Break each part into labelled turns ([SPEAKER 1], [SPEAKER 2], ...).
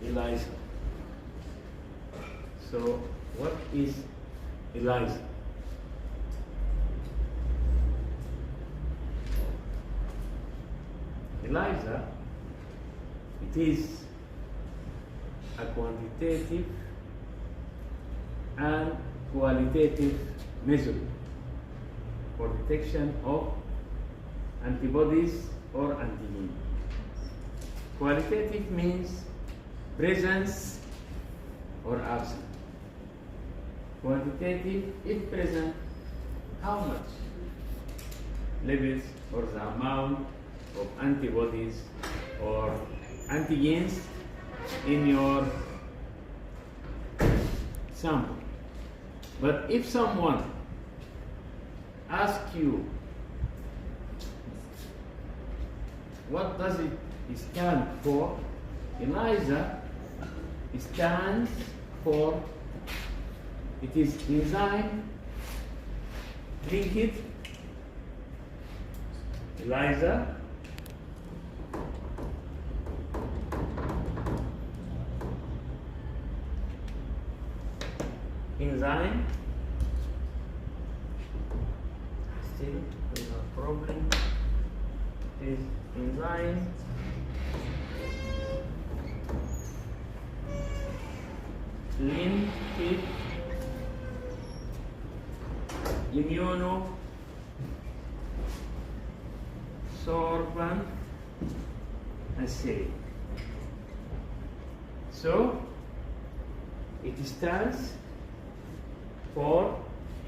[SPEAKER 1] Elisa. So what is Elisa? Elisa, it is a quantitative and qualitative measure for detection of antibodies or antigen. Qualitative means presence or absence. Quantitative, if present, how much levels or the amount of antibodies or antigens in your sample. But if someone asks you what does it stand for, ELISA stands for, it is enzyme linked ELISA enzyme, still there's a problem, is enzyme linked immunosorbent assay. So it stands for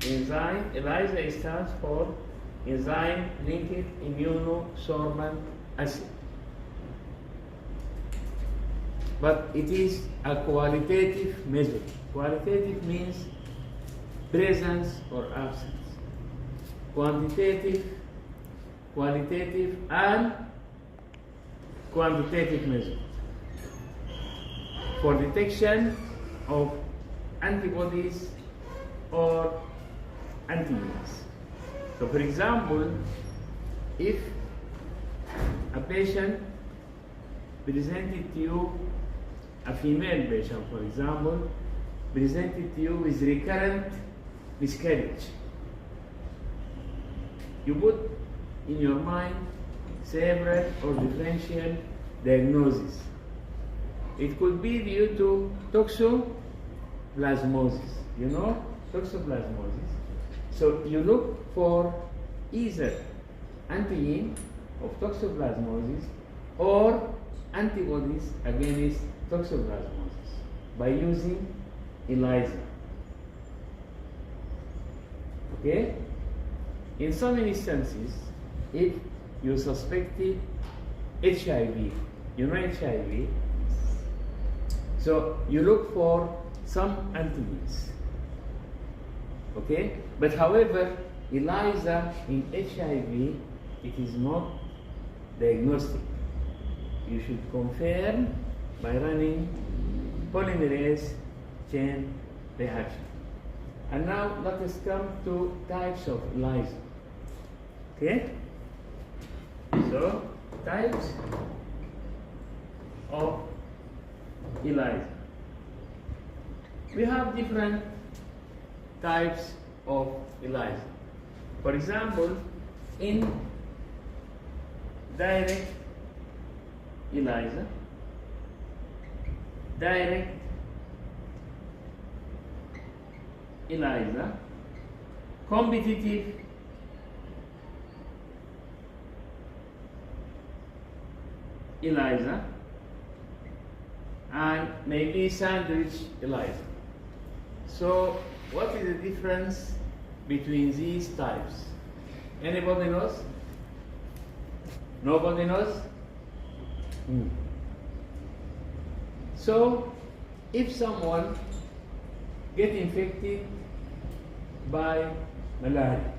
[SPEAKER 1] enzyme, ELISA stands for enzyme linked immunosorbent assay. But it is a qualitative measure. Qualitative means presence or absence. Quantitative, qualitative, and quantitative measure for detection of antibodies or antigens. So for example, if a patient presented to you, a female patient for example, presented to you with recurrent miscarriage, you put in your mind several or differential diagnosis. It could be due to toxoplasmosis. You know toxoplasmosis. So you look for either antigen of toxoplasmosis or antibodies against toxoplasmosis by using ELISA. Okay? In some instances, if you suspected HIV, you know HIV, so you look for some antigens. Okay? But however, ELISA in HIV, it is not diagnostic. You should confirm by running polymerase chain reaction. And now let us come to types of ELISA. Okay? So, types of ELISA. We have different types of ELISA. For example, in direct ELISA, direct ELISA, competitive ELISA, and maybe sandwich ELISA. So what is the difference between these types? Anybody knows? Nobody knows? So if someone gets infected by malaria,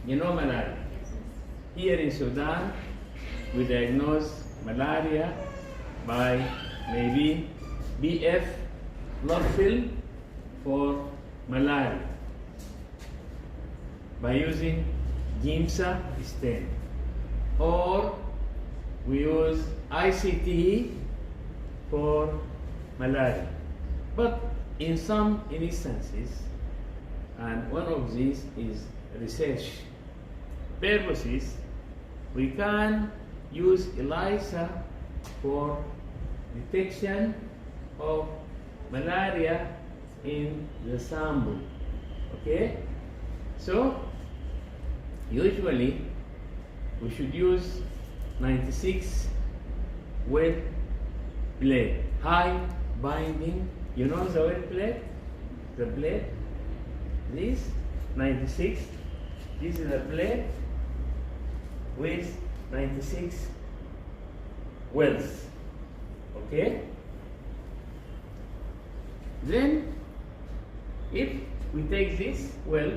[SPEAKER 1] you know malaria. Here in Sudan, we diagnose malaria by maybe BF blood film for malaria by using GIMSA stain, or we use ICT for malaria. But in some instances, and one of these is research purposes, we can use ELISA for detection of malaria in the sample. Okay? So, usually we should use 96 wet blade, high binding. You know the wet blade? The blade? This 96. This is a blade with 96 wells. Okay? Then, if we take this well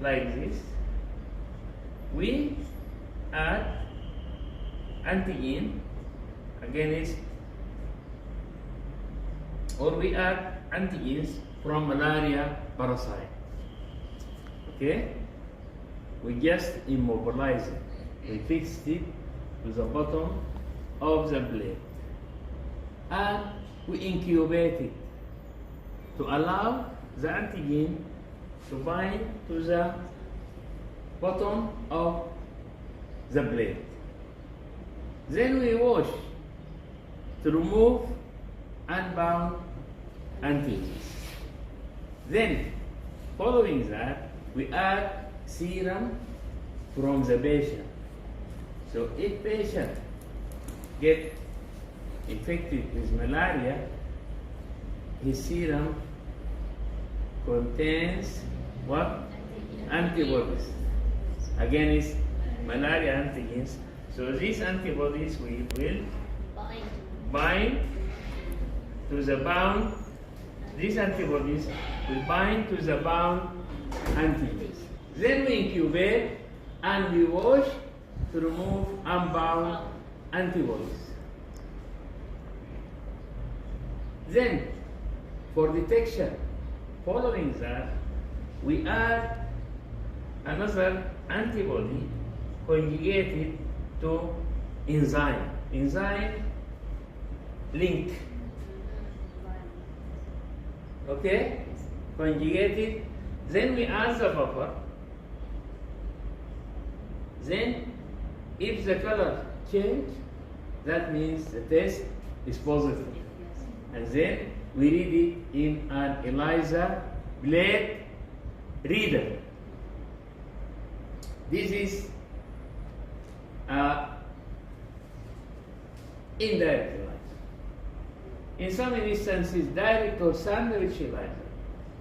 [SPEAKER 1] like this, we add antigen against, or we add antigens from malaria parasite. Okay? We just immobilize it. We fixed it to the bottom of the blade. And we incubate it to allow the antigen to bind to the bottom of the blade. Then we wash to remove unbound antigens. Then, following that, we add serum from the patient. So if patient get infected with malaria, his serum contains what? Antibodies against malaria antigens. So these antibodies we will bind to the bound. These antibodies will bind to the bound antigens. Then we incubate and we wash to remove unbound antibodies. Then, for detection, following that, we add another antibody conjugated to enzyme link. Okay? Conjugated. Then we add the vapor. Then, if the color change, that means the test is positive. And then we read it in an ELISA blade reader. This is indirect ELISA. In some instances, direct or sandwich ELISA.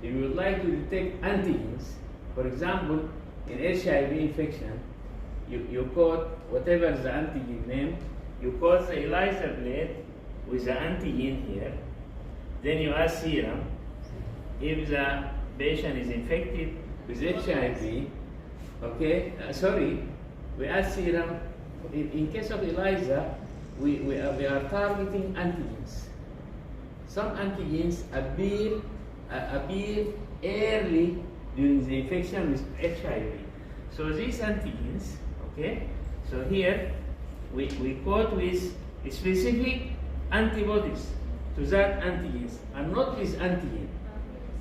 [SPEAKER 1] If you would like to detect antigens, for example, in HIV infection, you code whatever the antigen name, you code the ELISA blade with the antigen here, then you add serum. If the patient is infected with HIV, okay, we add serum. In case of ELISA, we are targeting antigens. Some antigens appear early during the infection with HIV. So these antigens, okay, so here we code with specific antibodies to that antigens, and not with antigen.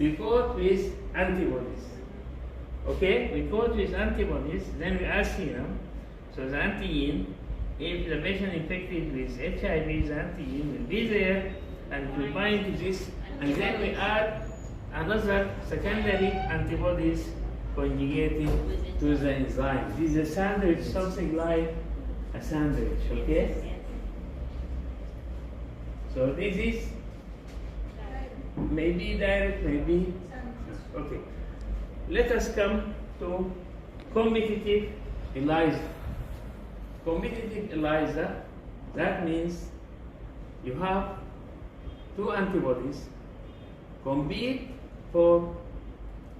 [SPEAKER 1] We code with antibodies. Okay, we code with antibodies, then we add serum. So the antigen, if the patient infected with HIV, the antigen will be there and will bind to this, and then we add another secondary antibodies conjugated to the enzyme. This is a sandwich, something like a sandwich, okay? So this is maybe direct, maybe, okay. Let us come to competitive ELISA. Competitive ELISA, that means you have two antibodies compete for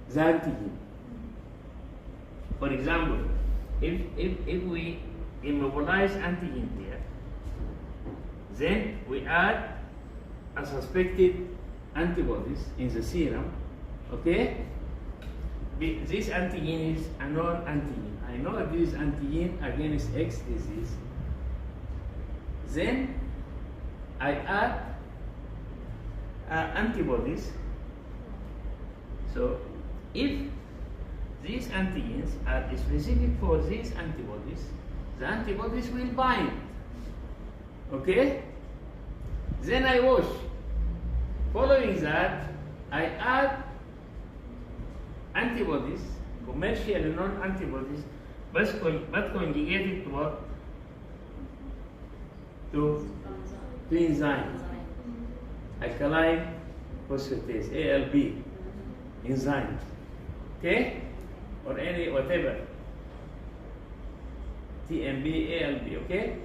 [SPEAKER 1] the antigen. For example, if we immobilize antigen here, then we add a suspected antibodies in the serum, okay? This antigen is a known antigen. I know this antigen against X disease. Then I add antibodies. So if these antigens are specific for these antibodies, the antibodies will bind. Okay? Then I wash. Following that, I add antibodies, commercial and non-antibodies, but conjugated to what? To enzyme. Alkaline phosphatase, ALP, enzyme. Okay? Or any, whatever. TMB, ALP, okay?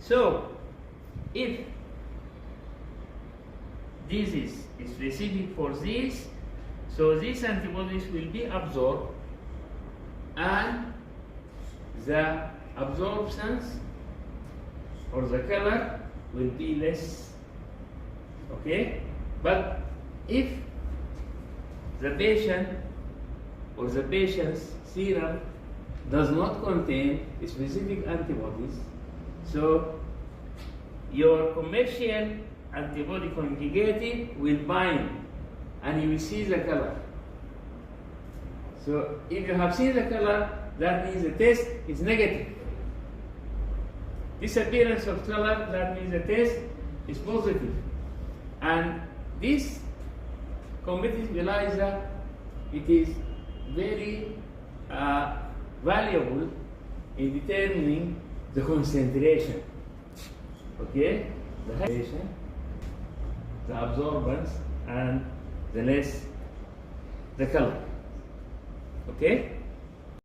[SPEAKER 1] So, if this is specific for this, so these antibodies will be absorbed and the absorptions or the color will be less. Okay? But if the patient or the patient's serum does not contain specific antibodies, so your commercial antibody conjugated will bind and you will see the color. So if you have seen the color, that means the test is negative. Disappearance of color, that means the test is positive. And this competitive ELISA, it is very valuable in determining the concentration. Okay? The hydration, the absorbance, and the color. Okay?